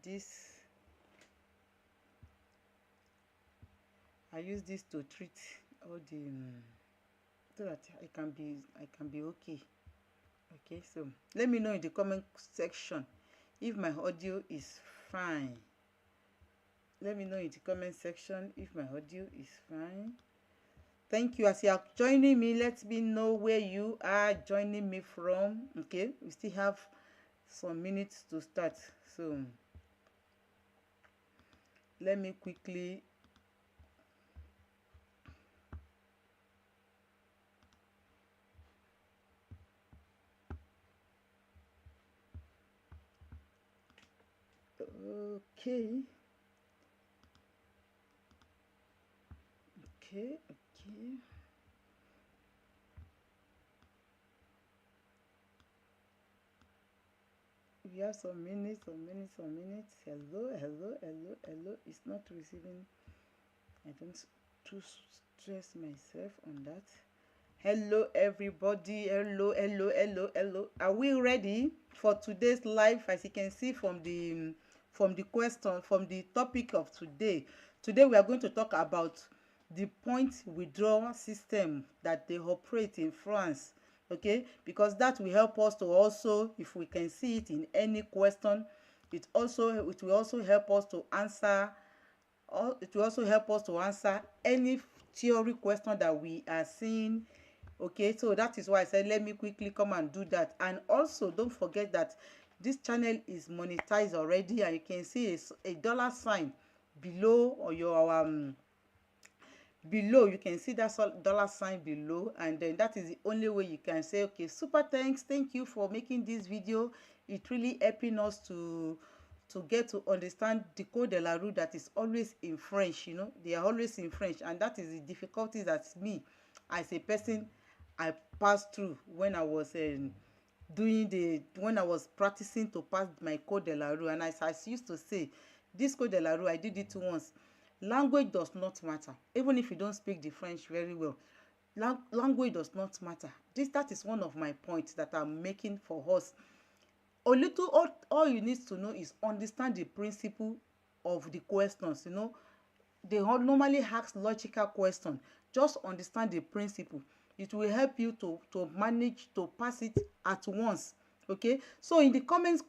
this. I use this to treat all the so that I can be okay. Okay, so let me know in the comment section if my audio is fine. Let me know in the comment section if my audio is fine. Thank you. As you are joining me, let me know where you are joining me from. Okay, we still have some minutes to start, so let me quickly okay. We have some minutes. Hello. It's not receiving. I don't too stress myself on that. Hello everybody. Hello. Are we ready for today's live? As you can see from the question, from the topic of today. Today we are going to talk about the point withdrawal system that they operate in France. Okay, because that will help us to also, if we can see it in any question, it will also help us to answer, or it will also help us to answer any theory question that we are seeing. Okay, so that is why I said let me quickly come and do that. And also don't forget that this channel is monetized already, and you can see a dollar sign below, or your below, you can see that dollar sign below, and then that is the only way you can say, okay, super thanks, thank you for making this video. It really helping us to get to understand the CodeDeLaRoute that is always in French. You know, they are always in French, and that is the difficulties that me as a person I passed through when I was when I was practicing to pass my CodeDeLaRoute. And as I used to say, this CodeDeLaRoute, I did it once. Language does not matter, even if you don't speak the French very well. Language does not matter. That is one of my points that I'm making for us. All you need to know is understand the principle of the questions. You know, they normally ask logical questions. Just understand the principle. It will help you to manage to pass it at once. Okay, so in the comments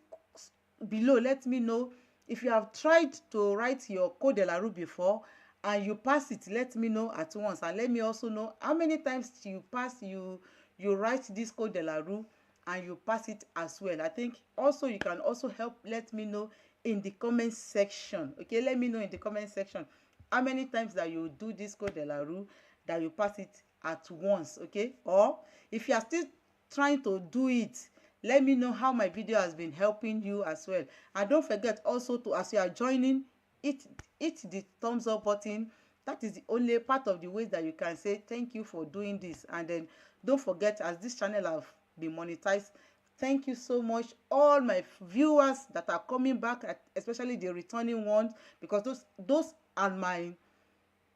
below, let me know if you have tried to write your CodeDeLaRoute before and you pass it. Let me know at once, and let me also know how many times you write this CodeDeLaRoute and you pass it as well. I think also you can also let me know in the comment section. Okay, let me know in the comment section how many times that you do this CodeDeLaRoute, that you pass it at once. Okay, or if you are still trying to do it, let me know how my video has been helping you as well. And don't forget also to, as you are joining, hit the thumbs up button. That is the only part of the ways that you can say thank you for doing this. And then don't forget, as this channel have been monetized, thank you so much all my viewers that are coming back, especially the returning ones, because those are my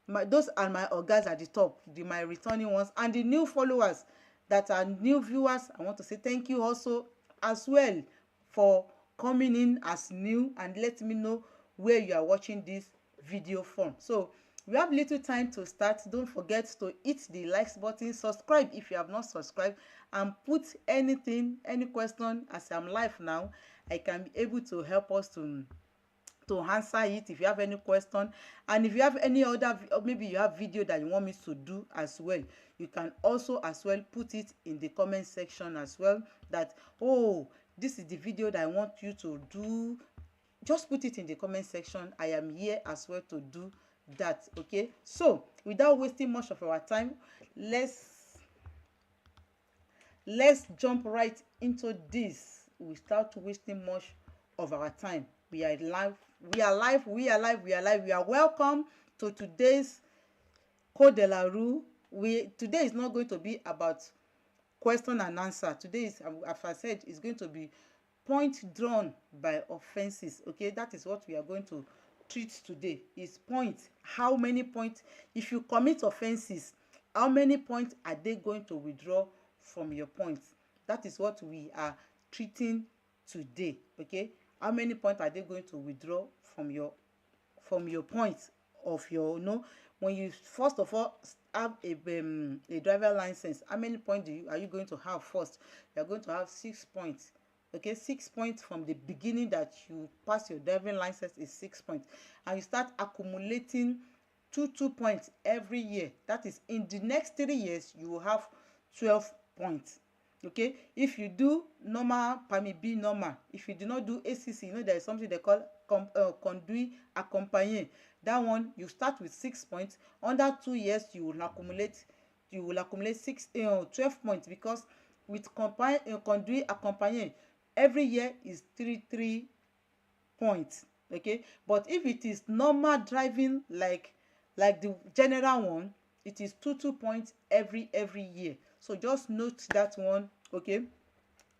organs at the top, my returning ones, and the new followers that are new viewers. I want to say thank you also as well for coming in as new, and let me know where you are watching this video from. So we have little time to start. Don't forget to hit the likes button, subscribe if you have not subscribed, and put any question. As I'm live now, I can be able to help us to answer it if you have any question. And if you have any other, maybe you have video that you want me to do as well, you can also as well put it in the comment section as well, that, oh, this is the video that I want you to do. Just put it in the comment section. I am here as well to do that. Okay, so without wasting much of our time, let's jump right into this without wasting much of our time. We are live. We are welcome to today's CodeDeLaRoute. Today is not going to be about question and answer. Today is, as I said, is going to be point drawn by offenses. Okay, that is what we are going to treat today. Is points. How many points? If you commit offenses, how many points are they going to withdraw from your points? That is what we are treating today. Okay, how many points are they going to withdraw from your points of your, when you first of all have a driver license, how many points are you going to have first? You are going to have 6 points. Okay, 6 points from the beginning that you pass your driving license is 6 points, and you start accumulating 2 points every year. That is, in the next 3 years you will have 12 points. Okay, if you do normal permit B normal, if you do not do ACC, there is something they call conduit accompagné. That one, you start with 6 points. Under 2 years you will accumulate 12 points, because with conduit accompagné, every year is 3 points. Okay, but if it is normal driving, like the general one, it is 2 points every year. So just note that one. Okay,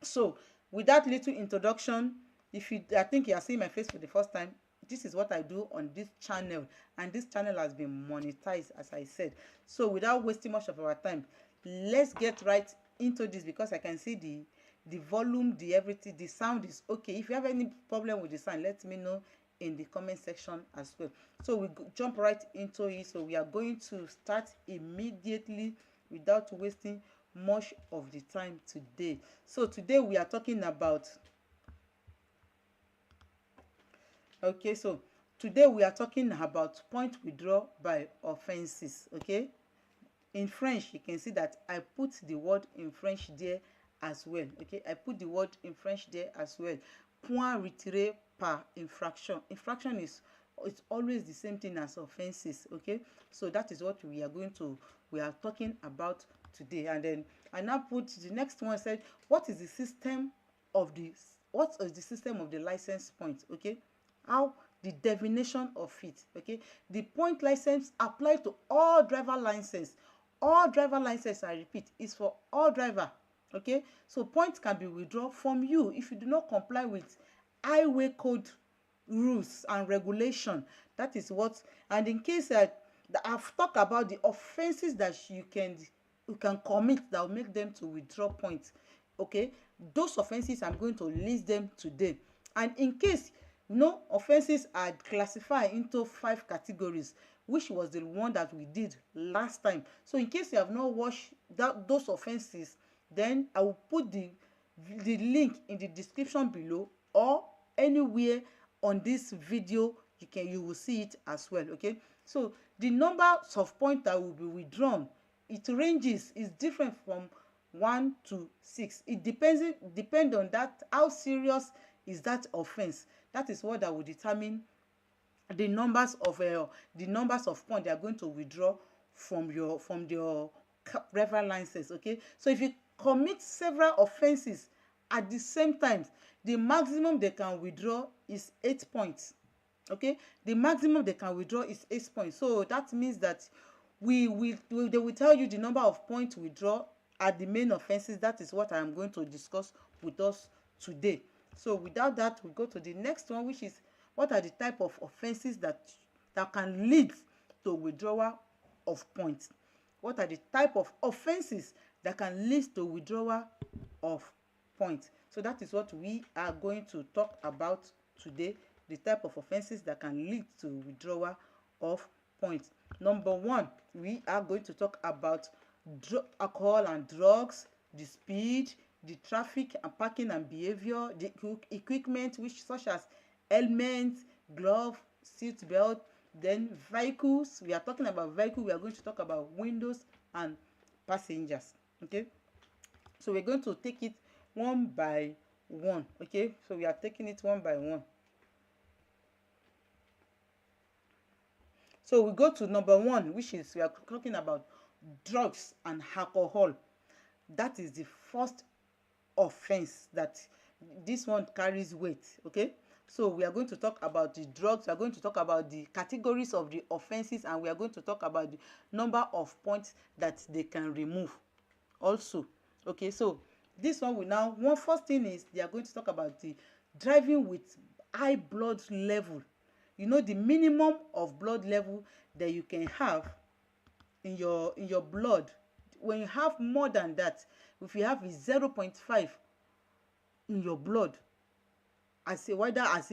so with that little introduction, I think you are seeing my face for the first time, this is what I do on this channel, and this channel has been monetized, as I said. So without wasting much of our time, let's get right into this, because I can see the volume, the everything, the sound is okay. If you have any problem with the sound, let me know in the comment section as well. So we jump right into it. So we are going to start immediately without wasting much of the time today. So today we are talking about point withdraw by offenses. Okay, in French you can see that I put the word in French there as well. Okay, I put the word in French there as well. Point retiré par infraction. Infraction is, it's always the same thing as offenses. Okay, so that is what we are talking about today. And then I now put the next one, said what is the system of the license point. Okay, how the definition of it. Okay, the point license apply to all driver license. All driver license, I repeat, is for all driver. Okay, so points can be withdrawn from you if you do not comply with highway code rules and regulation. That is what. And in case that I've talked about the offenses that you can commit that will make them to withdraw points. Okay, those offenses, I'm going to list them today. And in case offenses are classified into 5 categories, which was the one that we did last time. So in case you have not watched those offenses, then I will put the link in the description below, or anywhere on this video you will see it as well. Okay, so the number of points that will be withdrawn, it ranges, is different from 1 to 6. It depends on that, how serious is that offense. That is what that will determine the numbers of points they are going to withdraw from your driver license. Okay, so if you commit several offenses at the same time, the maximum they can withdraw is 8 points. Okay, the maximum they can withdraw is 8 points. So that means that they will tell you the number of points withdraw at the main offenses. That is what I am going to discuss with us today. So without that, we go to the next one, which is what are the type of offenses that can lead to withdrawal of points. What are the type of offenses that can lead to withdrawal of points? So that is what we are going to talk about today, the type of offenses that can lead to withdrawal of points. Number 1, we are going to talk about alcohol and drugs, the speed, the traffic and parking and behavior, the equipment such as helmet, glove, seat belt. Then vehicles, we are talking about vehicle, we are going to talk about windows and passengers. Okay, so we're going to take it one by one. Okay, so we are taking it one by one. So we go to number 1, which is, we are talking about drugs and alcohol. That is the first offense that this one carries weight. Okay, so we are going to talk about the drugs, we are going to talk about the categories of the offenses, and we are going to talk about the number of points that they can remove also. Okay, so this one first thing is, they are going to talk about the driving with high blood level. The minimum of blood level that you can have in your blood. When you have more than that, if you have 0.5 in your blood, as a whether as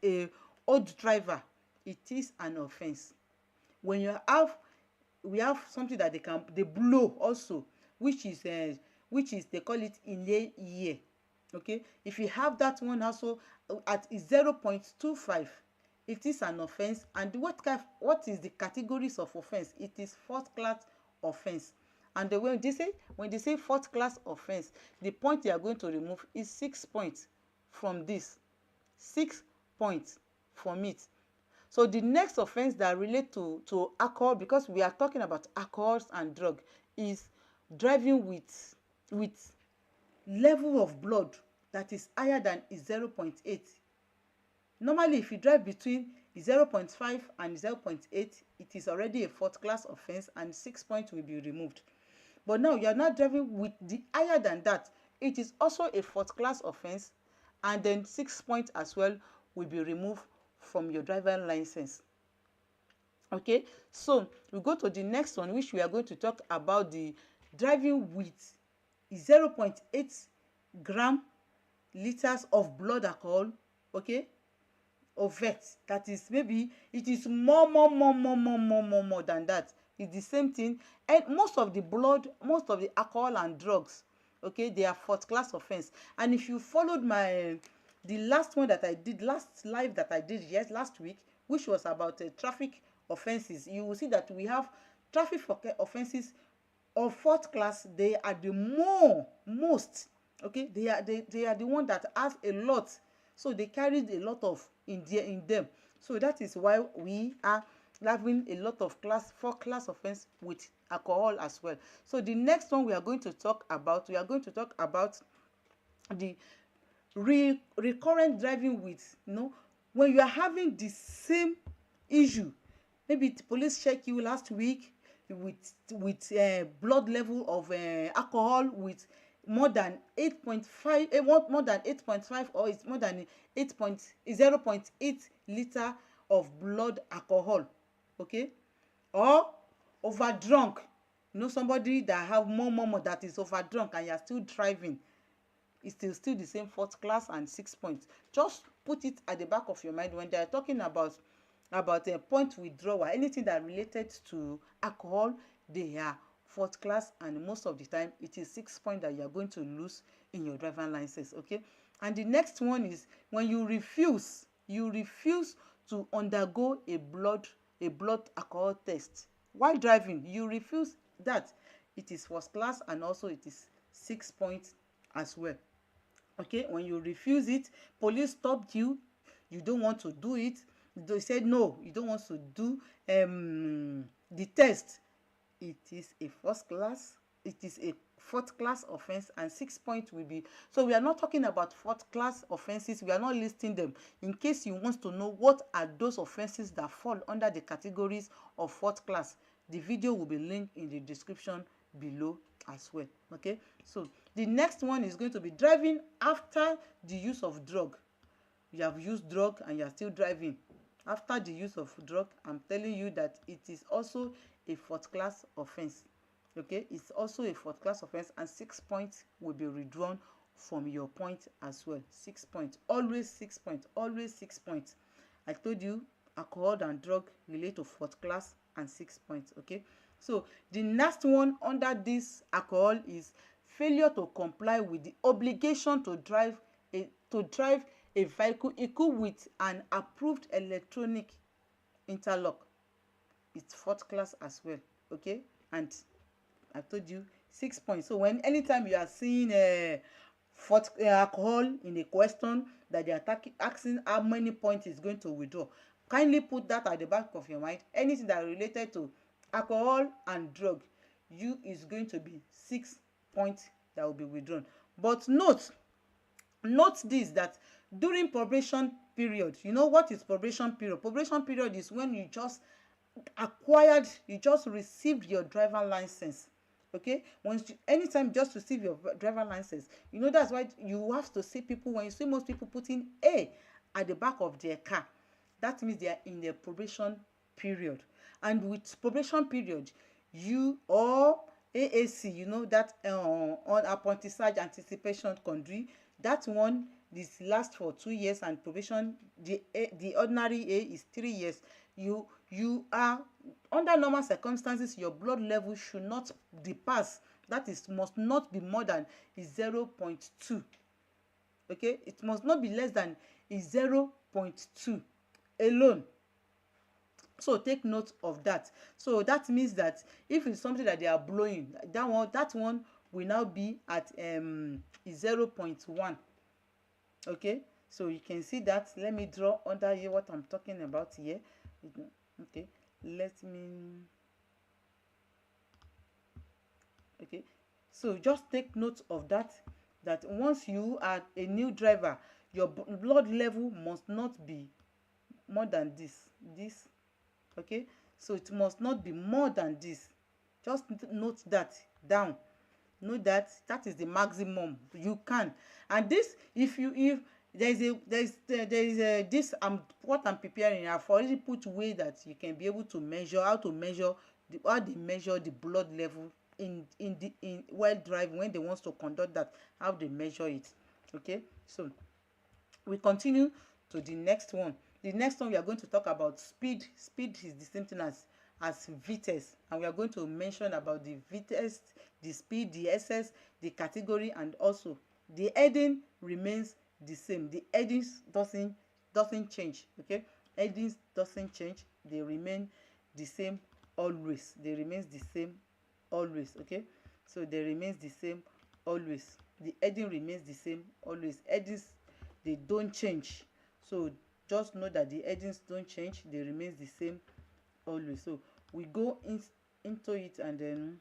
a old driver, it is an offence. When you have, we have something that they blow also, which is they call it inlay year. Okay, if you have that one also at 0.25, it is an offence. And what is the categories of offence? It is fourth class offence. And when they say fourth class offence, the point they are going to remove is 6 points from this. 6 points from it. So the next offence that relate to alcohol, because we are talking about alcohols and drug, is driving with level of blood that is higher than 0.8. Normally, if you drive between 0.5 and 0.8, it is already a fourth class offence and 6 points will be removed. But now you are not driving with the higher than that, it is also a fourth class offence, and then 6 points as well will be removed from your driver license. Okay, so we go to the next one, which we are going to talk about the driving with 0.8 gram liters of blood alcohol. Okay, of vet, that is, maybe it is more than that. It's the same thing. And most of the alcohol and drugs, okay, they are fourth class offence. And if you followed the last one that I did, last live that I did last week, which was about traffic offences, you will see that we have traffic offences of fourth class. They are the most, okay, they are the one that has a lot, so they carried a lot of in them. So that is why we are having a lot of fourth class offense with alcohol as well. So the next one we are going to talk about the recurrent driving with, when you are having the same issue. Maybe the police check you last week with blood level of alcohol with more than 8.5, more than 8.5, or it's more than 0.8 liter of blood alcohol. Okay, or over drunk. Somebody that have more that is over drunk and you are still driving, it's still the same fourth class and 6 points. Just put it at the back of your mind when they are talking about a point withdrawal, anything that related to alcohol, they are fourth class, and most of the time it is 6 points that you are going to lose in your driving license. Okay, and the next one is when you refuse to undergo a blood alcohol test while driving. You refuse that, it is first class, and also it is 6 points as well. Okay, when you refuse it, police stopped you, you don't want to do it, they said no, you don't want to do the test, it is a fourth class offense, and 6 points will be. So we are not talking about fourth class offenses, we are not listing them. In case you want to know what are those offenses that fall under the categories of fourth class, the video will be linked in the description below as well. Okay, so the next one is going to be driving after the use of drug. You have used drug and you are still driving after the use of drug. I'm telling you that it is also a fourth class offense. Okay, it's also a fourth class offense, and 6 points will be withdrawn from your point as well. 6 points, always 6 points, always 6 points. I told you alcohol and drug relate to fourth class and 6 points. Okay, so the next one under this alcohol is failure to comply with the obligation to drive a vehicle equipped with an approved electronic interlock. It's fourth class as well. Okay, and I told you 6 points. So anytime you are seeing alcohol in a question that they are asking how many points is going to withdraw, kindly put that at the back of your mind. Anything that related to alcohol and drug, you is going to be 6 points that will be withdrawn. But note this, that during probation period, you know what is probation period? Probation period is when you just received your driver license. Okay, anytime just receive your driver license, that's why you have to see people, when you see most people putting A at the back of their car, that means they are in their probation period. And with probation period, you or AAC, that on apprentissage anticipation country, that one, this lasts for 2 years, and probation, the ordinary A is 3 years, you are under normal circumstances, your blood level should not depass, that is, must not be more than 0.2. Okay, it must not be less than 0.2 alone. So take note of that. So that means that if it's something that they are blowing, that one will now be at 0.1. Okay, so you can see that. Let me draw under here what I'm talking about here. Okay, let me. Okay, so just take note of that, that once you are a new driver, your blood level must not be more than this. Okay, so it must not be more than this. Just note that down. Know that is the maximum you can. And this, if there is a this what I'm preparing, I've already put way that you can be able to measure how they measure the blood level in while driving, when they want to conduct that, how they measure it. Okay, so we continue to the next one. The next one we are going to talk about speed. Speed is the same thing as VTES, and we are going to mention about the VTES, the speed, the SS, the category, and also the heading remains the same. The headings doesn't change. Okay, headings doesn't change. They remain the same always. They remains the same always. Okay, so they remains the same always. The heading remains the same always. Headings, they don't change. So just know that the headings don't change. They remains the same always. So we go into it, and then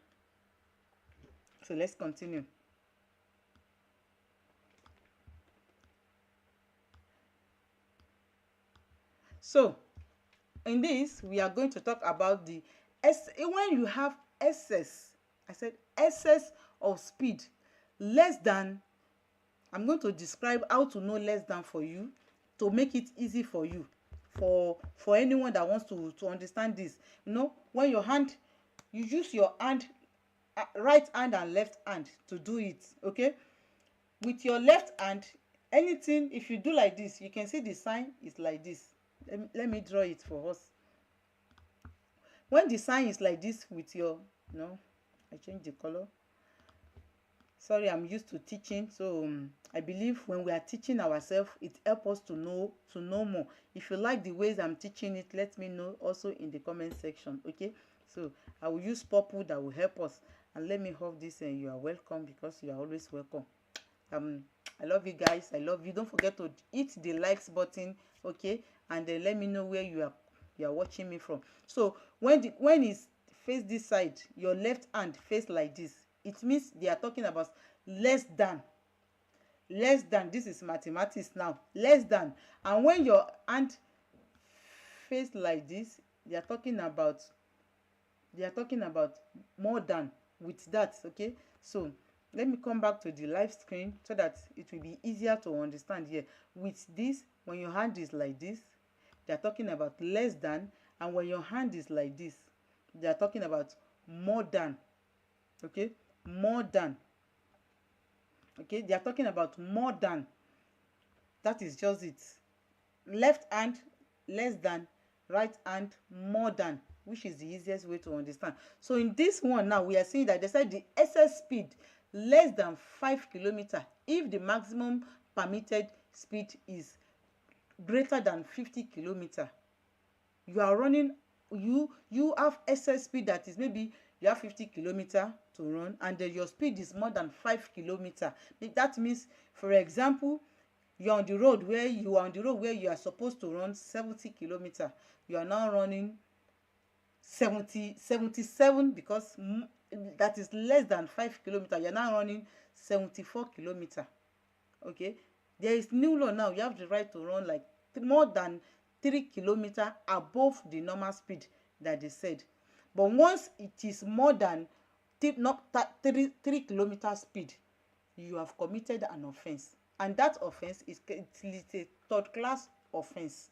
so let's continue. So in this, we are going to talk about the when you have excess, I said excess of speed, less than. I'm going to describe how to know less than for you, to make it easy for you, for anyone that wants to understand this. You know, when you use your hand, right hand and left hand to do it. Okay, with your left hand, anything, if you do like this, you can see the sign is like this. Let me draw it for us. When the sign is like this with your, no, I changed the color. Sorry, I'm used to teaching, so I believe when we are teaching ourselves, it helps us to know more. If you like the ways I'm teaching it, let me know also in the comment section. Okay, so I will use purple that will help us. And let me hold this, and you are welcome, because you are always welcome. I love you guys. I love you. Don't forget to hit the likes button. Okay, and then let me know where you are watching me from. So when it's face this side, your left hand face like this, it means they are talking about less than. This is mathematics now. Less than. And when your hand face like this, they are talking about more than, with that. Okay, so let me come back to the live screen so that it will be easier to understand here. With this, when your hand is like this, they are talking about less than. And when your hand is like this, they are talking about more than. Okay, more than. Okay, they are talking about more than. That is just it. Left hand less than, right hand more than, which is the easiest way to understand. So in this one now, we are seeing that they said the excess speed less than 5 kilometers if the maximum permitted speed is greater than 50 kilometers. You are running, you have excess speed, that is, maybe you have 50 kilometers to run, and then your speed is more than 5 kilometers. That means, for example, you are on the road where you are supposed to run 70 kilometers. You are now running 77, because that is less than 5 kilometers. You are now running 74 kilometers. Okay, there is new law now. You have the right to run like more than 3 kilometers above the normal speed that they said. But once it is more than 3 kilometer speed, you have committed an offense, and that offense is a third class offense.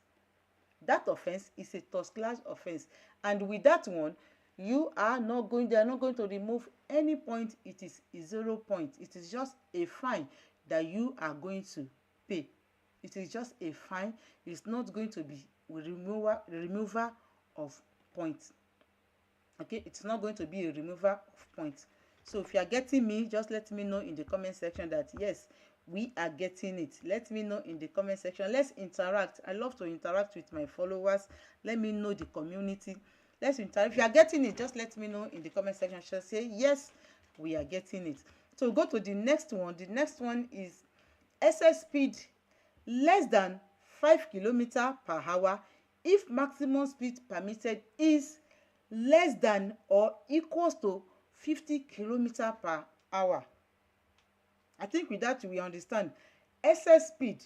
That offense is a third class offense, and with that one, they are not going to remove any point. It is 0 point. It is just a fine that you are going to pay. It is just a fine. It's not going to be remover of points. Okay, it's not going to be a remover of points. So if you are getting me, just let me know in the comment section that yes, we are getting it. Let me know in the comment section. Let's interact. I love to interact with my followers. Let me know the community. Let's interact. If you are getting it, just let me know in the comment section. Just say yes, we are getting it. So go to the next one. The next one is excess speed less than 5 km/h if maximum speed permitted is less than or equals to 50 km/h. I think with that we understand. Excess speed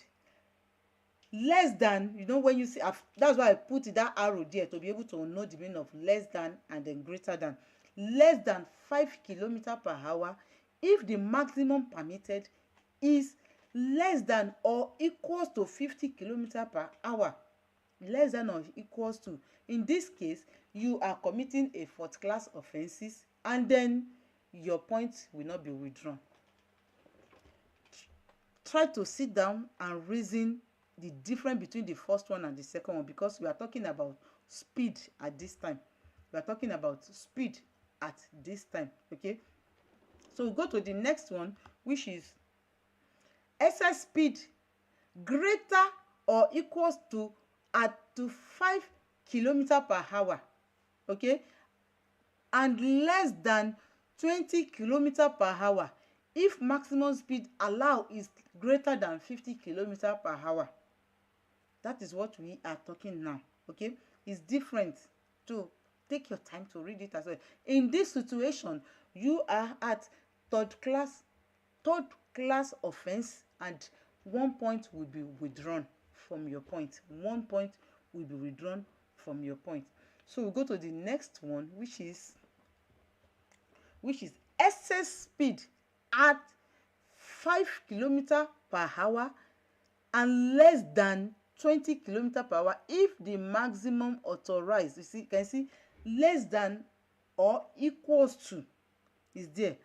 less than, you know, when you see, that's why I put that arrow there to be able to know the meaning of less than and then greater than. Less than 5 km/h if the maximum permitted is less than or equals to 50 km/h. Less than or equals to. In this case, you are committing a fourth class offences and then your points will not be withdrawn. Try to sit down and reason the difference between the first one and the second one, because we are talking about speed at this time. We are talking about speed at this time. Okay, so we go to the next one, which is excess speed greater or equals to at to 5 km/h, okay, and less than 20 km/h if maximum speed allowed is greater than 50 km/h. That is what we are talking now. Okay, it's different. To take your time to read it as well. In this situation, you are at third class offense, and 1 point will be withdrawn from your point. 1 point will be withdrawn from your point. So we go to the next one, which is excess speed at 5 km/h and less than 20 km/h if the maximum authorized, you can see less than or equals to is there.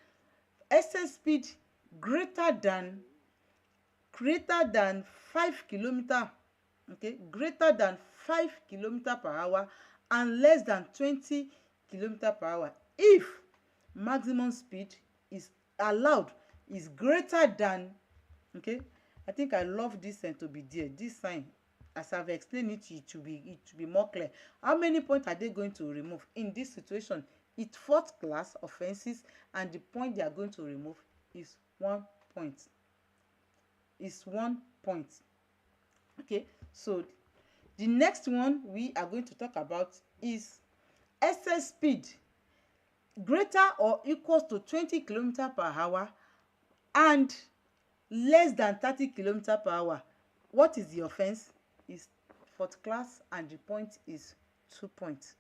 Excess speed greater than 5 km, okay, greater than 5 km/h and less than 20 km/h if maximum speed is allowed is greater than, okay, I think I love this sign to be there. This sign, as I've explained it to be more clear. How many points are they going to remove in this situation? It's fourth class offenses, and the point they are going to remove is 1 point. Is 1 point. Okay, so the next one we are going to talk about is excess speed greater or equals to 20 km/h and less than 30 km/h. What is the offense? Is fourth class, and the point is 2 points.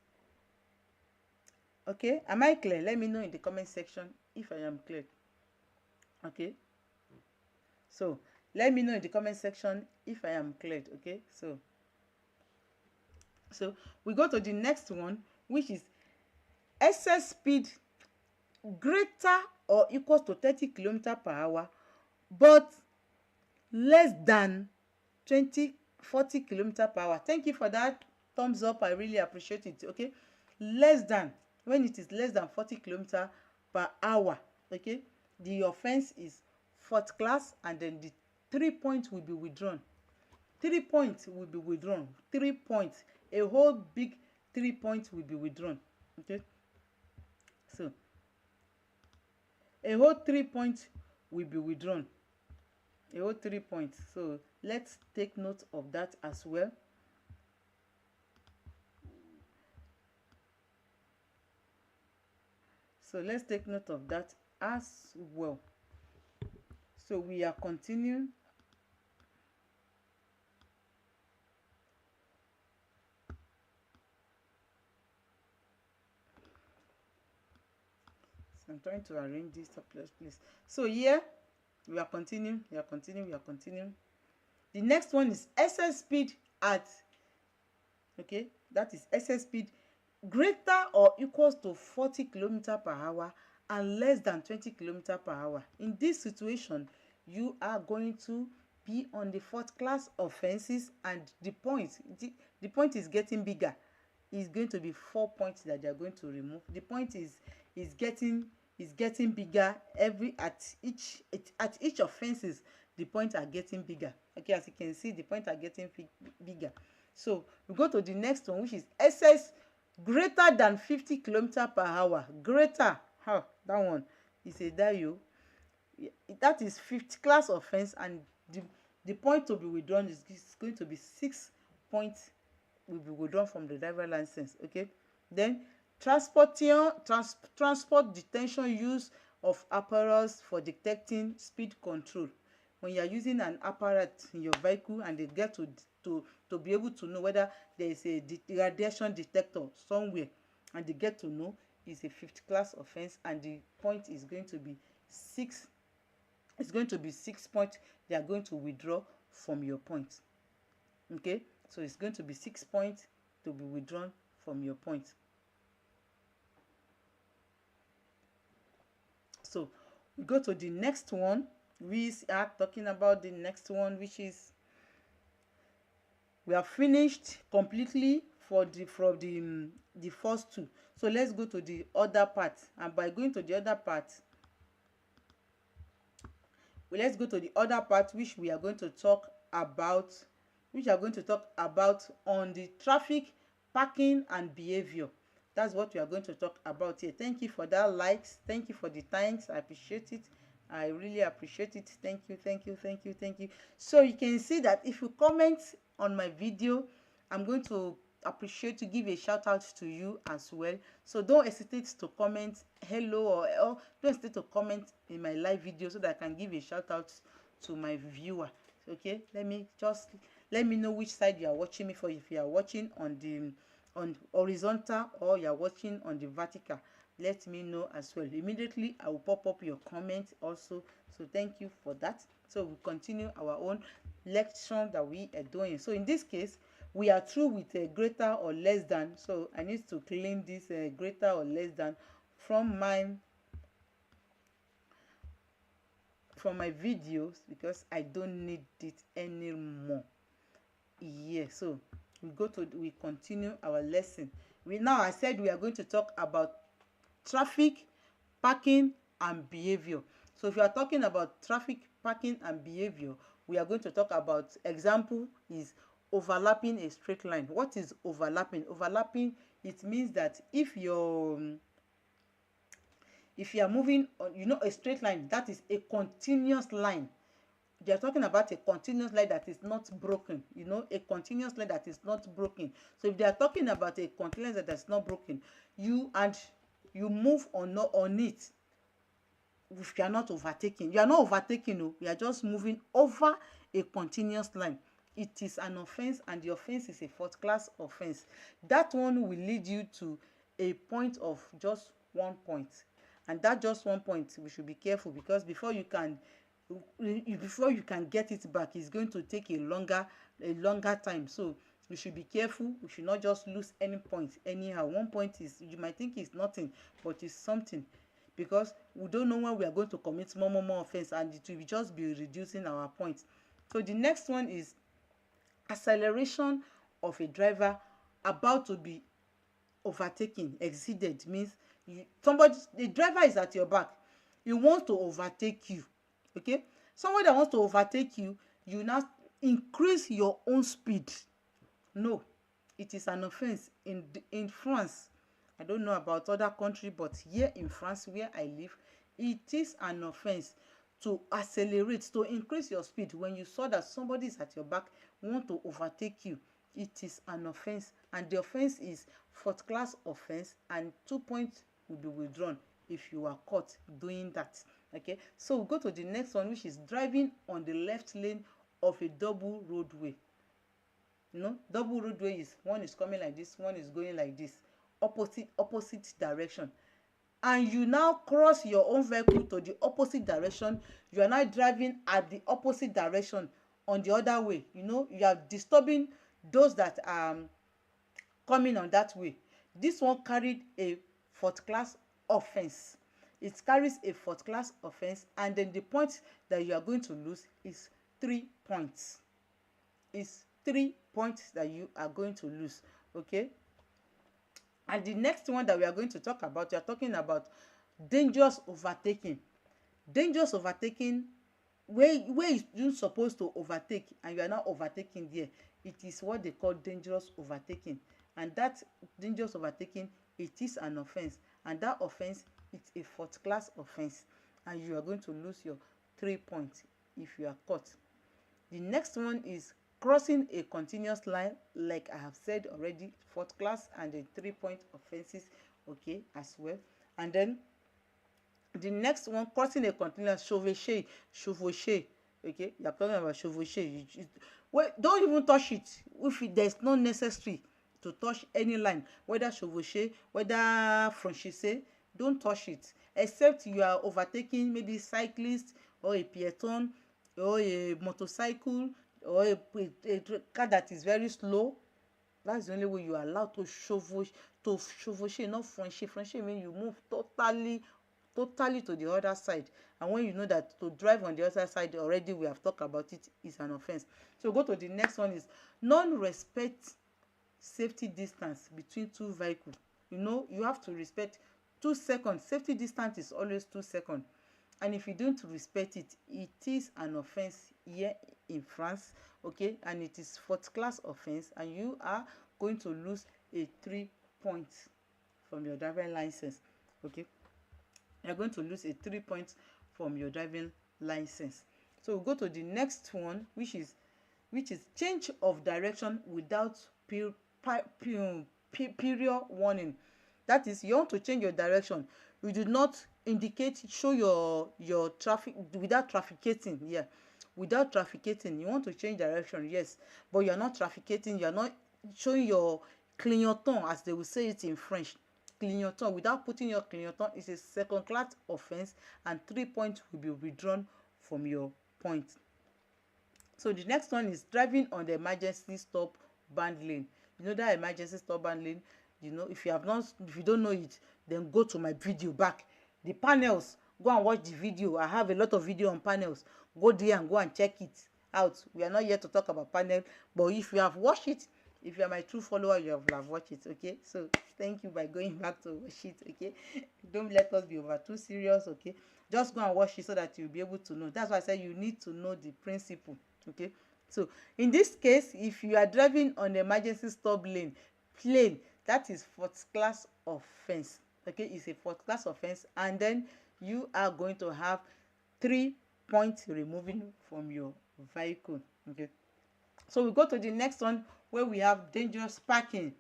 Okay, am I clear? Let me know in the comment section if I am clear. Okay, so let me know in the comment section if I am clear. Okay, so we go to the next one, which is excess speed greater or equals to 30 km/h but less than 40 km/h. Thank you for that thumbs up. I really appreciate it. Okay, less than, when it is less than 40 km/h, okay, the offense is fourth class, and then the 3 points will be withdrawn. 3 points will be withdrawn. 3 points, a whole big 3 points will be withdrawn. Okay, so a whole 3 points will be withdrawn. A whole 3 points. So let's take note of that as well. So let's take note of that as well. So we are continuing. So I'm trying to arrange this up, please. So here we are continuing. The next one is excess speed at, okay, that is excess speed greater or equals to 40 km/h and less than 20 km/h. In this situation, you are going to be on the fourth class offenses, and the point is getting bigger. Is going to be 4 points that they are going to remove. The point is getting bigger at each offenses. The points are getting bigger. Okay, as you can see, the points are getting bigger. So we go to the next one, which is excess greater than 50 km/h. Greater, that one is a dio. That is fifth class offense, and the point to be withdrawn is going to be 6 points will be withdrawn from the driver license. Okay, then transport detention, use of apparatus for detecting speed control. When you are using an apparatus in your vehicle and they get to be able to know whether there is a radiation detector somewhere, and they get to know, is a fifth class offense, and the point is going to be 6. It's going to be 6 points they are going to withdraw from your point. Okay, so it's going to be 6 points to be withdrawn from your point. So we go to the next one. We are talking about the next one, which is, we have finished completely from the first two. So let's go to the other part, and by going to the other part, let's go to the other part, which we are going to talk about, on the traffic, parking and behavior. That's what we are going to talk about here. Thank you for that likes. Thank you for the thanks. I appreciate it. I really appreciate it. Thank you, thank you, thank you, thank you. So you can see that if you comment on my video, I'm going to appreciate to give a shout out to you as well. So don't hesitate to comment hello, or don't hesitate to comment in my live video so that I can give a shout out to my viewer. Okay, let me know which side you are watching me for. If you are watching on horizontal or you are watching on the vertical, let me know as well. Immediately I will pop up your comment also. So thank you for that. So we continue our own lecture that we are doing. So in this case, we are through with a greater or less than. So I need to clean this greater or less than from my videos, because I don't need it anymore. Yeah, so we continue our lesson. I said we are going to talk about traffic, parking and behavior. So if you are talking about traffic, parking and behavior, we are going to talk about, example is overlapping a straight line. What is overlapping? Overlapping, it means that if you are moving on, a straight line, that is a continuous line. They are talking about a continuous line that is not broken. A continuous line that is not broken. So if they are talking about a continuous line that is not broken, you move on it. If you are not overtaking, you are not overtaking. You are just moving over a continuous line. It is an offense, and the offense is a fourth class offense. That one will lead you to a point of just 1 point, and that just 1 point, we should be careful, because before you can get it back, it's going to take a longer time. So we should be careful. We should not just lose any point anyhow. 1 point is, you might think it's nothing, but it's something, because we don't know when we are going to commit more offense, and it will just be reducing our points. So the next one is acceleration of a driver about to be overtaken, exceeded. Means the driver is at your back, he wants to overtake you. Okay, somebody that wants to overtake you, you now increase your own speed. No, it is an offense in France. I don't know about other country, but here in France where I live, it is an offense to accelerate, to increase your speed when you saw that somebody is at your back, want to overtake you. It is an offense, and the offense is fourth class offense, and 2 points will be withdrawn if you are caught doing that. Okay, so we'll go to the next one, which is driving on the left lane of a double roadway. Double roadway is, one is coming like this, one is going like this, opposite direction, and you now cross your own vehicle to the opposite direction. You are now driving at the opposite direction on the other way. You are disturbing those that are coming on that way. This one carried a fourth class offense. It carries a fourth class offense, and then the point that you are going to lose is 3 points. It's 3 points that you are going to lose. Okay. And the next one that we are going to talk about, we are talking about dangerous overtaking. Dangerous overtaking, where you're supposed to overtake and you are not overtaking there, it is what they call dangerous overtaking. And that dangerous overtaking, it is an offence, and that offence, it's a fourth class offence, and you are going to lose your 3 points if you are caught. The next one is crossing a continuous line, like I have said already, fourth class and the 3-point offenses, okay, as well. And then the next one, crossing a continuous, chevaucher, okay, you are talking about chevaucher. Well, don't even touch it if there's no necessary to touch any line, whether chevaucher, whether franchisé, don't touch it, except you are overtaking maybe cyclist or a peloton or a motorcycle or a car that is very slow. That's the only way you are allowed to chevaucher, not franchir. Franchir means you move totally to the other side, and when you know that to drive on the other side already, we have talked about it, is an offence. So go to the next one, is non-respect safety distance between two vehicles. You know, you have to respect 2 seconds. Safety distance is always 2 seconds, and if you don't respect it, it is an offence here in France, okay, and it is fourth class offence, and you are going to lose a 3 points from your driving license. Okay, you're going to lose a 3 points from your driving license. So we'll go to the next one, which is change of direction without period warning. That is, you want to change your direction, you do not indicate, show your traffic without trafficating. Yeah, without trafficating, you want to change direction, yes, but you're not trafficating, you're not showing your clignotant, as they will say it in French. Clignotant, without putting your clignotant, is a second class offense, and 3 points will be withdrawn from your point. So the next one is driving on the emergency stop band lane. You know that emergency stop band lane, you know, if you don't know it, then go to my video back, the panels, go and watch the video. I have a lot of video on panels. Go there and go and check it out. We are not here to talk about panel, but if you have watched it, if you are my true follower, you have watched it. Okay, so thank you by going back to watch it. Okay, don't let us be over too serious. Okay, just go and watch it so that you'll be able to know. That's why I said you need to know the principle. Okay, so in this case, if you are driving on the emergency stop lane, that is fourth class offense. Okay, it's a fourth class offense, and then you are going to have 3 points removing from your vehicle. Okay, so we go to the next one, where we have dangerous parking.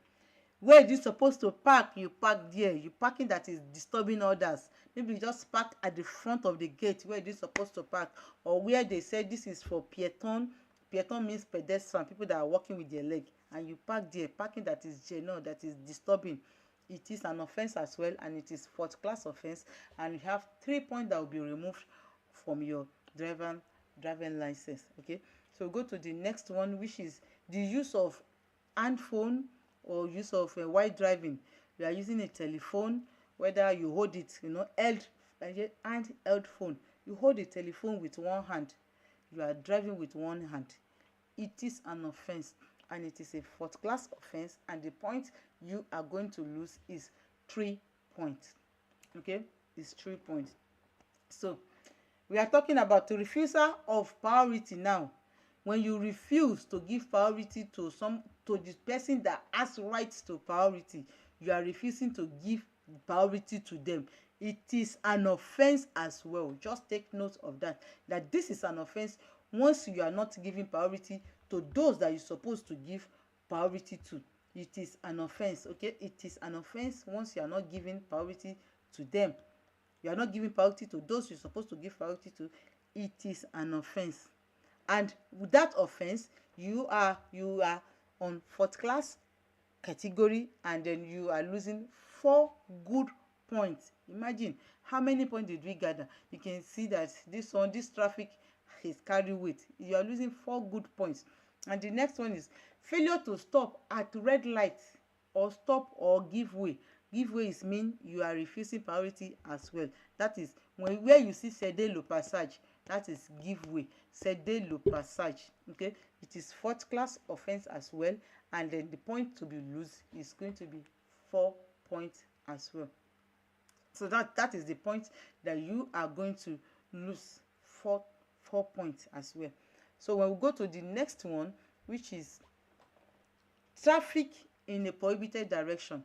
Where you supposed to park, you park there. You parking that is disturbing others. Maybe you just park at the front of the gate where you supposed to park, or where they say this is for peloton. Peloton means pedestrian, people that are walking with their leg, and you park there, parking that is general, that is disturbing. It is an offence as well, and it is fourth class offence, and you have 3 points that will be removed from your driving license. Okay, so go to the next one, which is the use of hand phone or use of while driving. You are using a telephone, whether you hold it, you know, hand-held phone. You hold the telephone with one hand, you are driving with one hand. It is an offence, and it is a fourth class offence, and the point you are going to lose is 3 points. Okay, it's 3 points. So we are talking about the refusal of priority now. When you refuse to give priority to the person that has rights to priority, you are refusing to give priority to them. It is an offence as well. Just take note of that this is an offence once you are not giving priority to those that you're supposed to give priority to. It is an offence. Okay, it is an offence once you are not giving priority to them. You are not giving priority to those you're supposed to give priority to. It is an offence, and with that offence, you are on fourth class category, and then you are losing 4 good points. Imagine how many points did we gather. You can see that this traffic is carry weight. You are losing 4 good points. And the next one is failure to stop at red light, or stop or give way. Give way mean you are refusing priority as well. That is where you see céder le passage, that is give way, céder le passage. Okay, it is fourth class offense as well, and then the point to be lose is going to be 4 points as well. So that is the point that you are going to lose 4 points as well. So when we go to the next one, which is traffic in a prohibited direction,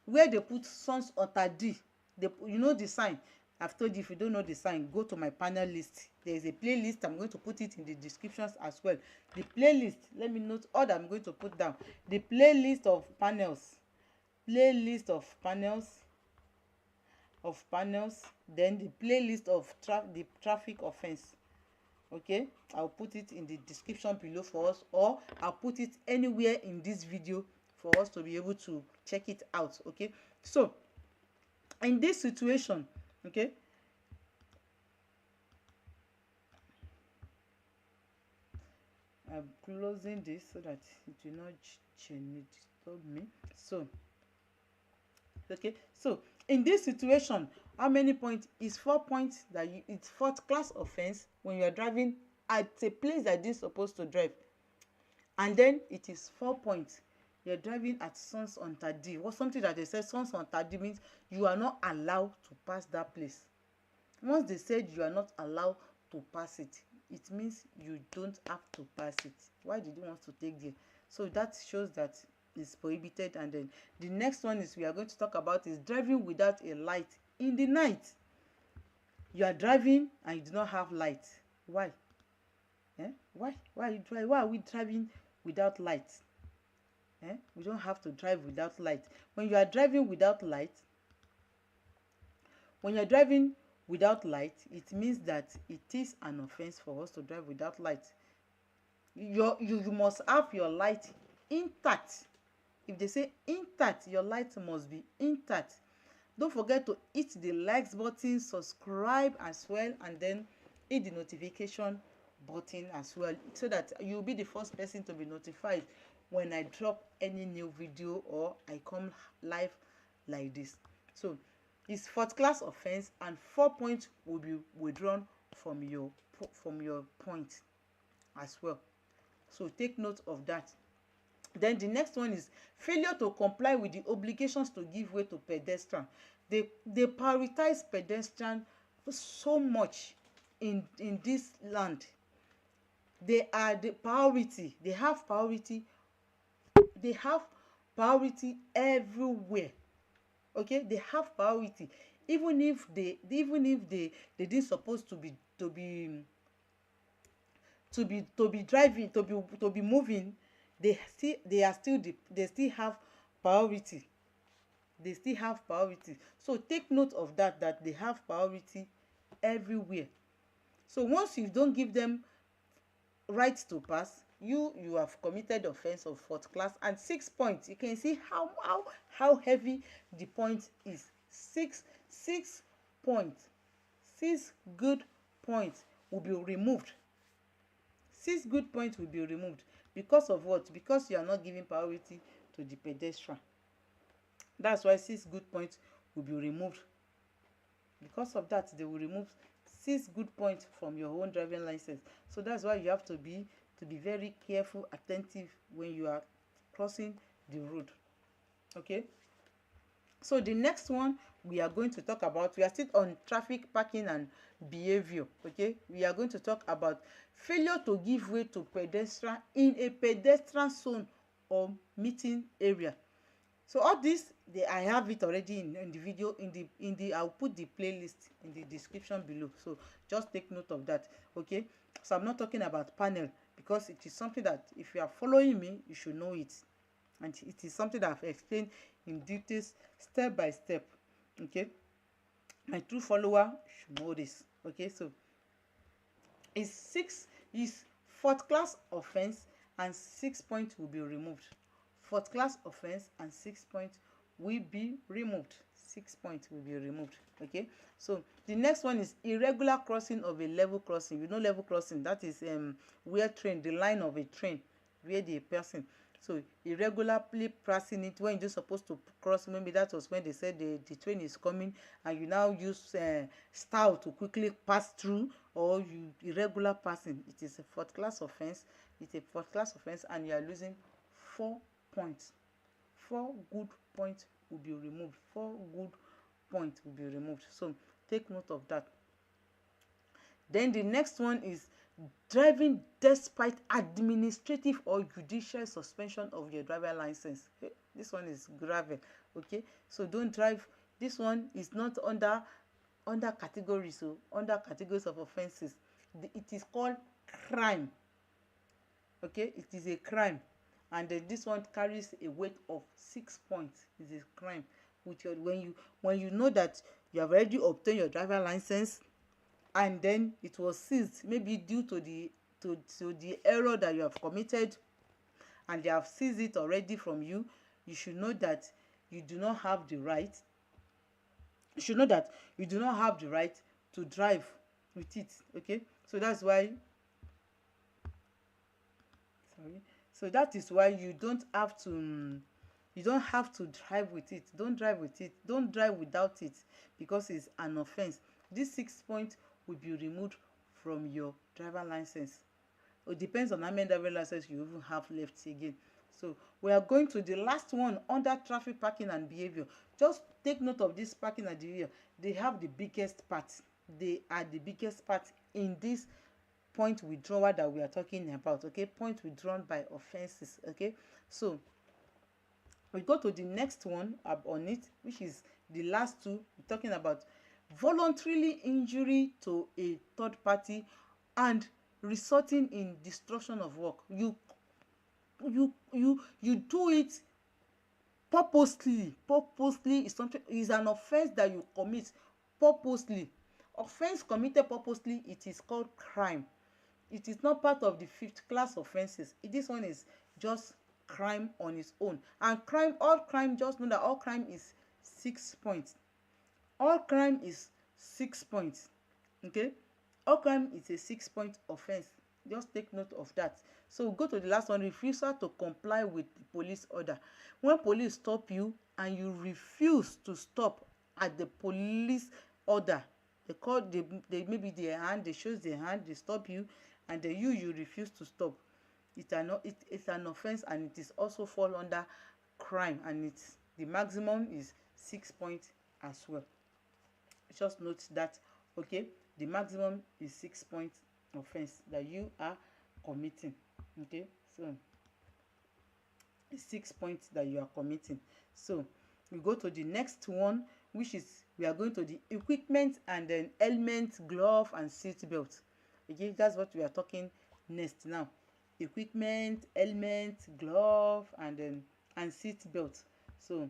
where they put sens interdit. You know the sign. I've told you, if you don't know the sign, go to my panel list. There is a playlist. I'm going to put it in the descriptions as well. The playlist, let me note all that I'm going to put down. The playlist of panels, then the playlist of the traffic offense. Okay, I'll put it in the description below for us, or I'll put it anywhere in this video for us to be able to check it out. Okay, so in this situation, okay, I'm closing this so that it will not disturb me. So okay, so in this situation, how many points? Is 4 points. That it's fourth class offense when you are driving at a place that you're supposed to drive, and then it is 4 points. You're driving at sens interdit. What's something that they say sens interdit means you are not allowed to pass that place. Once they said you are not allowed to pass it, it means you don't have to pass it. Why did you want to take there? So that shows that it's prohibited. And then the next one is we are going to talk about is driving without a light in the night. You are driving and you do not have light. Why? Why are we driving without light? We don't have to drive without light. When you are driving without light, it means that it is an offense for us to drive without light. You must have your light intact. If they say intact, your light must be intact. Don't forget to hit the likes button, subscribe as well, and then hit the notification button as well, so that you'll be the first person to be notified when I drop any new video or I come live like this. So it's fourth class offense, and 4 points will be withdrawn from your point as well. So take note of that. Then the next one is failure to comply with the obligations to give way to pedestrian. They prioritize pedestrian so much in this land. They are the priority. They have priority everywhere. Okay, they have priority. Even if they didn't supposed to be driving, to be moving, they still have priority. So take note of that they have priority everywhere. So once you don't give them right to pass, you have committed offense of fourth class, and 6 points. You can see how heavy the point is. 6 points. 6 good points will be removed. 6 good points will be removed because of what? Because you are not giving priority to the pedestrian. That's why 6 good points will be removed. Because of that, they will remove 6 good points from your own driving license. So that's why you have to be very careful, attentive when you are crossing the road. Okay, so the next one we are going to talk about, we are still on traffic, parking and behavior. Okay, we are going to talk about failure to give way to pedestrian in a pedestrian zone or meeting area. So all this, I have it already in the video. I'll put the playlist in the description below. So just take note of that. Okay, so I'm not talking about panel, because it is something that if you are following me, you should know it, and it is something that I've explained in details, step by step. Okay, my true follower should know this. Okay, so it's fourth class offense, and 6 points will be removed. Fourth class offense and 6 points will be removed. 6 points will be removed. Okay, so the next one is irregular crossing of a level crossing. You know level crossing, that is where the line of a train, where the person. So irregularly passing it when you're supposed to cross, maybe that was when they said the train is coming, and you now use style to quickly pass through, or you irregular passing, it is a fourth class offence. It's a fourth class offence, and you are losing 4 points. 4 good points will be removed. 4 good points will be removed. So take note of that. Then the next one is driving despite administrative or judicial suspension of your driver license. This one is grave. Okay, so don't drive. This one is not under categories. So under categories of offences, it is called crime. Okay, it is a crime, and then this one carries a weight of 6 points. It's a crime. With your, when you know that you have already obtained your driver license, and then it was seized, maybe due to the error that you have committed, and they have seized it already from you, you should know that you do not have the right to drive with it. Okay, so that's why, sorry, so that is why you don't have to drive with it. Don't drive with it. Don't drive without it, because it's an offense. This 6 points will be removed from your driver license. It depends on how many driver license you even have left again. So we are going to the last one under traffic parking and behavior. Just take note of this parking and behavior. They have the biggest part. They are the biggest part in this point withdrawal that we are talking about. Okay, point withdrawn by offenses. Okay, so we go to the next one on it, which is the last two. We're talking about voluntarily injury to a third party and resulting in destruction of work. You do it purposely. Purposely is something, is an offense that you commit purposely. Offense committed purposely, it is called crime. It is not part of the fifth class offenses. This one is just crime on its own. And crime, all crime, just know that all crime is 6 points. All crime is 6 points. Okay, all crime is a 6-point offense. Just take note of that. So go to the last one, refusal to comply with the police order. When police stop you and you refuse to stop at the police order, they maybe their hand, they shows their hand, they stop you, and then you refuse to stop. It's an offense, and it is also fall under crime, and the maximum is 6 points as well. Just note that. Okay, the maximum is 6 points offense that you are committing. Okay, so it's 6 points that you are committing. So we go to the next one, which is, we are going to the equipment and then helmet, glove and seat belt. Okay, that's what we are talking next now. Equipment, helmet, glove and seat belt. So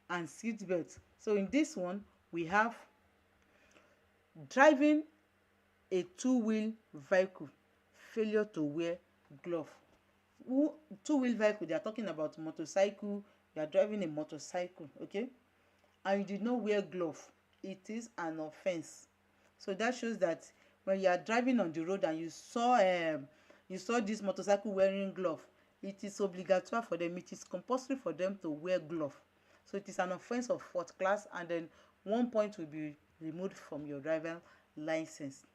and seat belt. So in this one, we have driving a two-wheel vehicle, failure to wear glove. Two-wheel vehicle, they are talking about motorcycle. You are driving a motorcycle, okay, and you did not wear glove. It is an offense. So that shows that when you are driving on the road and you saw this motorcycle wearing glove, it is obligatory for them. It is compulsory for them to wear glove. So it is an offense of fourth class, and then 1 point will be removed from your driver license.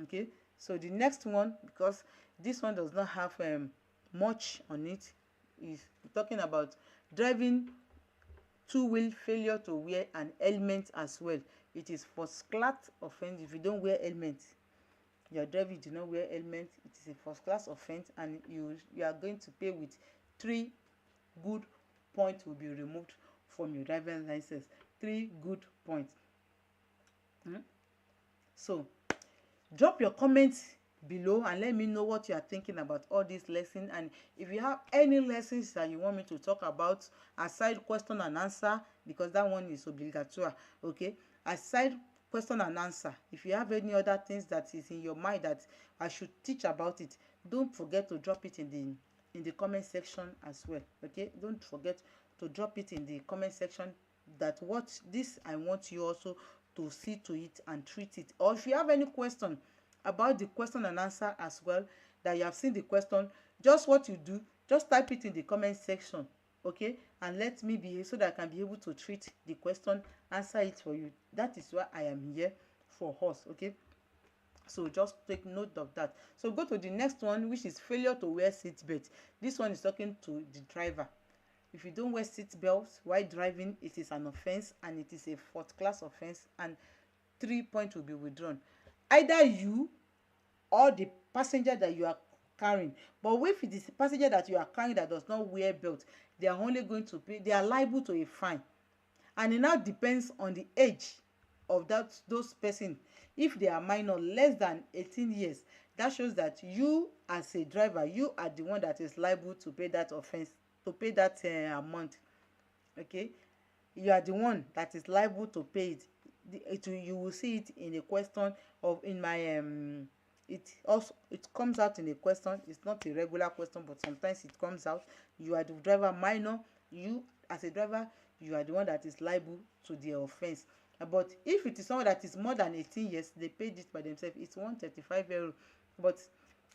Okay, so the next one, because this one does not have much on it, is talking about driving two-wheel, failure to wear an helmet as well. It is first class offense. If you don't wear helmet, your driver do not wear helmet, it is a first class offense, and you are going to pay with 3 good points will be removed from your driver license. 3 good points. So drop your comments below and let me know what you are thinking about all these lessons, and if you have any lessons that you want me to talk about aside question and answer, because that one is obligatory. Okay, aside question and answer, if you have any other things that is in your mind that I should teach about it, don't forget to drop it in the comment section as well. Okay, don't forget to drop it in the comment section, that what this I want you also to see to it and treat it. Or if you have any question about the question and answer as well, that you have seen the question, just what you do, just type it in the comment section, okay, and let me be, so that I can be able to treat the question, answer it for you. That is why I am here for us, okay. So just take note of that. So go to the next one, which is failure to wear seat belt. This one is talking to the driver. If you don't wear seat belts while driving, it is an offence, and it is a fourth class offence, and 3 points will be withdrawn. Either you or the passenger that you are carrying. But if it is the passenger that you are carrying that does not wear belt, they are only going to pay, they are liable to a fine. And it now depends on the age of those person. If they are minor, less than 18 years, that shows that you as a driver, you are the one that is liable to pay that offence, to pay that amount, okay. You are the one that is liable to pay it. You will see it in a question of, in my it comes out in a question. It's not a regular question, but sometimes it comes out. You are the driver minor, you as a driver, you are the one that is liable to the offence. But if it is someone that is more than 18 years, they pay this by themselves. It's 135 euro. But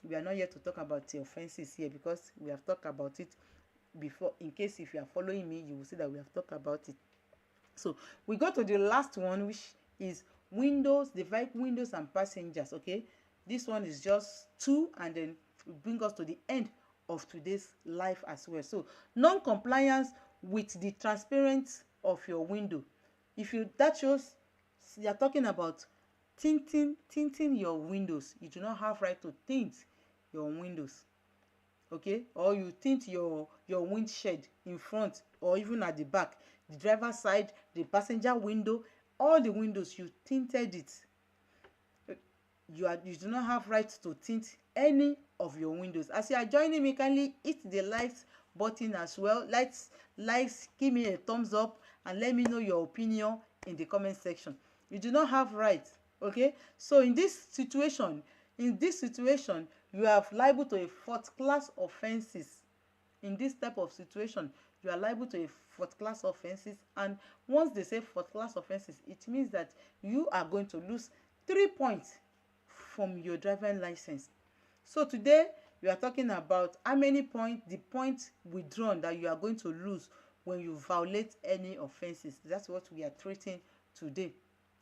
we are not here to talk about the offences here, because we have talked about it before. In case if you are following me, you will see that we have talked about it. So we go to the last one, which is windows, the vehicle windows and passengers, okay. This one is just 2, and then bring us to the end of today's life as well. So non-compliance with the transparency of your window. If you, that shows you are talking about tinting your windows. You do not have right to tint your windows, okay, or you tint your windshield in front or even at the back, the driver side, the passenger window, all the windows, you tinted it. You do not have right to tint any of your windows. As you are joining me, kindly hit the likes button as well. Likes, give me a thumbs up, and let me know your opinion in the comment section. You do not have right, okay. So in this situation, you are liable to a fourth class offences. In this type of situation, you are liable to a fourth class offences, and once they say fourth class offences, it means that you are going to lose 3 points from your driving license. So today we are talking about how many points, the points withdrawn that you are going to lose when you violate any offences. That's what we are treating today,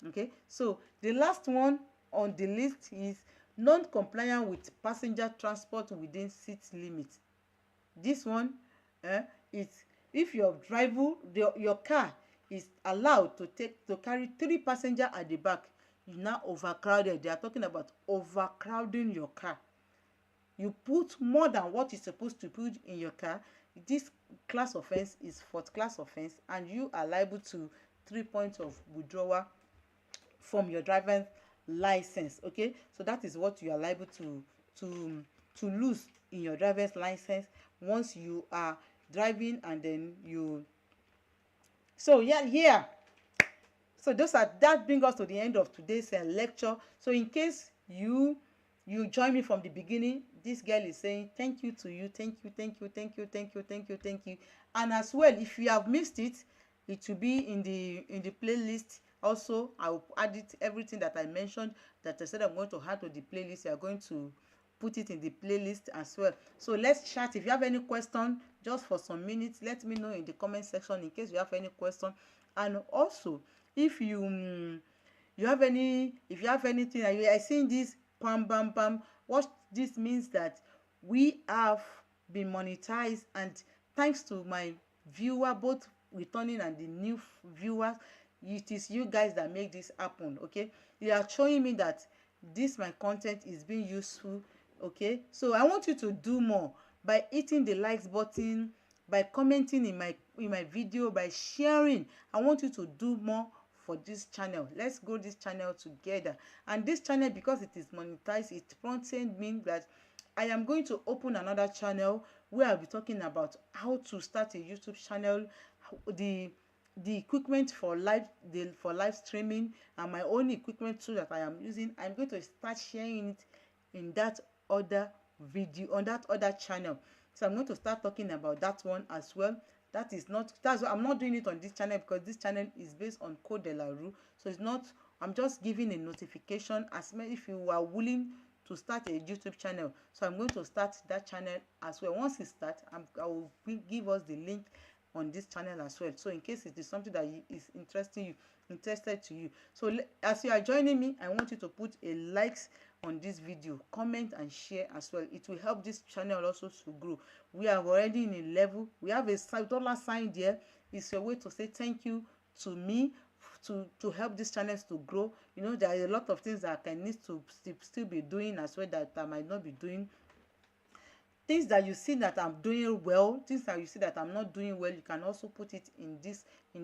okay. So the last one on the list is non-compliant with passenger transport within seat limit. This one is if your your car is allowed to carry 3 passengers at the back, you now overcrowded. They are talking about overcrowding your car. You put more than what you're supposed to put in your car. This class offense is fourth class offense, and you are liable to 3 points of withdrawal from your driving license, okay. So that is what you are liable to lose in your driver's license once you are driving, and then you, so yeah. So that brings us to the end of today's lecture. So in case you join me from the beginning, this girl is saying thank you to you, thank you. And as well, if you have missed it, it will be in the playlist. Also, I will add it, everything that I mentioned that I said I'm going to add to the playlist. You are going to put it in the playlist as well. So let's chat. If you have any question, just for some minutes, let me know in the comment section in case you have any question. And also, if you have anything, I seen this pam bam bam, what this means, that we have been monetized, and thanks to my viewer, both returning and the new viewers, it is you guys that make this happen, okay. You are showing me that this my content is being useful, okay. So I want you to do more by hitting the likes button, by commenting in my video, by sharing. I want you to do more for this channel. Let's grow this channel together. And this channel, because it is monetized, it prompted me that I am going to open another channel where I'll be talking about how to start a YouTube channel, the equipment for live streaming, and my own equipment too that I am using. I'm going to start sharing it in that other video, on that other channel. So I'm going to start talking about that one as well. That's why I'm not doing it on this channel, because this channel is based on CodeDeLaRoute. So it's not I'm just giving a notification as many if you are willing to start a YouTube channel. So I'm going to start that channel as well. Once it starts, I will give us the link on this channel as well. So in case it is something that is interested to you. So as you are joining me, I want you to put a likes on this video, comment and share as well. It will help this channel also to grow. We are already in a level. We have a dollar sign there. It's your way to say thank you to me to help these channels to grow. You know, there are a lot of things that I need to still be doing as well that I might not be doing. Things that you see that I'm doing well, things that you see that I'm not doing well, you can also put it in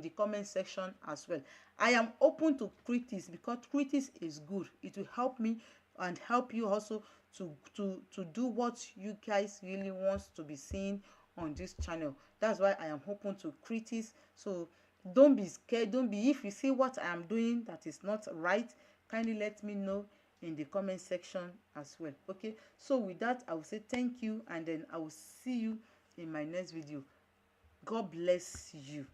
the comment section as well. I am open to critics because critics is good. It will help me and help you also to do what you guys really want to be seen on this channel. That's why I am open to critics. So don't be scared. Don't be, if you see what I am doing that is not right, kindly let me know in the comment section as well. Okay, so with that, I will say thank you, and then I will see you in my next video. God bless you.